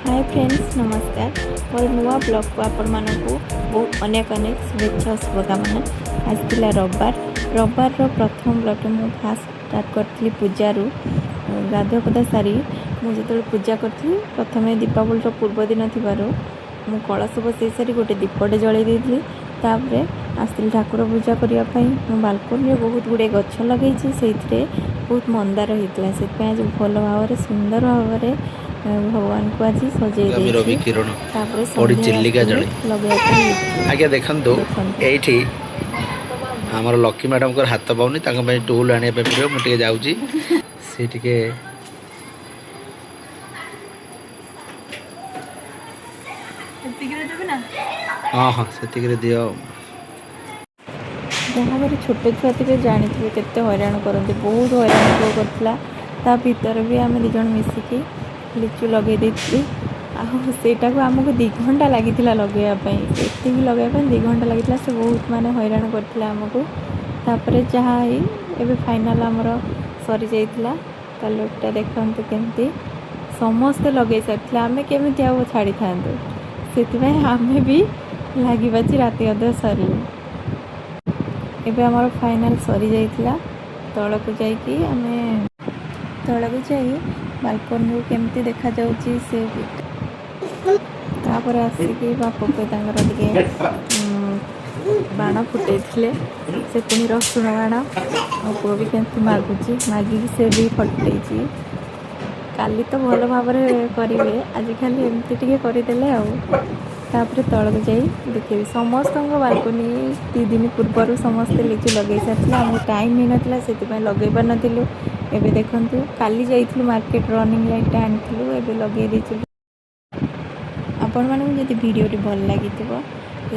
Hi friends नमस्कार मोर नुआ blog को आपण मानकु बहुत अनेक अनेक शुभेच्छा और शुभकामना। आज थिला रविवार प्रथम ब्लॉग में फास्ट स्टार्ट करथली पूजारू गाधुआ पदा सारी मुझे जो पूजा करी प्रथम दीपावली पूर्व दिन थी मु कलश बसई सारी गोटे दीपटे जलई देती आसती ठाकुर पूजा करने मो बालकोनी बहुत गुड़े गछ लगे से बहुत मंदार होता से भल भाव सुंदर भाव भगवान को आज सजे आज्ञा देखु ये आमर लक्ष्मी मैडम को हाथ पाऊनी टूल आने पड़ो मुझे जाऊँगी सी टे हाँ हाँ से दियो जहाँ मेरे छोटे छुआ थे जानी केते हैरान करते बहुत हैरान करता भीतर भी आम दिज मिसिकी लिचु लगे देती आटा को आमको 2 घंटा लगी लगेवाई एति लगेवाई 2 घंटा लगी से बहुत माने हैरान करते आमको तापर जहाँ एबे फाइनाल आमर सरी जाइतिला कलरटा देखते केमती समस्ते लगे सारी आम केमी छाड़ी था से आम भी लगी बाजी राति अध सर एबे आमर फाइनाल सरी जाइतिला तल को जाइए आम तल को जाई बालकनी केमती देखा जाउची से तापर आसिकी बापा पे बाण फुटे से पुणी रसुण बाण मो पुआ भी केमती मागुची मागिकी से भी फटे काली तो भल भाव करेंगे आज खाली एमती टे करदे तापर तल को जाई देखे समस्त बालकनी 2 दिन पूर्वर समस्ते लिचु लगे सारी आमको टाइम नहीं नाला से लगे पार नु एबे देखंतु काली जाइथिलु मार्केट रनिंग लाइट आनिथिलु एबे लगे देथिलु आपण मानू जदि वीडियो भल लगी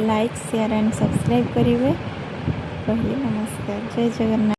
लाइक शेयर एंड सब्सक्राइब करेंगे। कहली नमस्कार जय जगन्नाथ।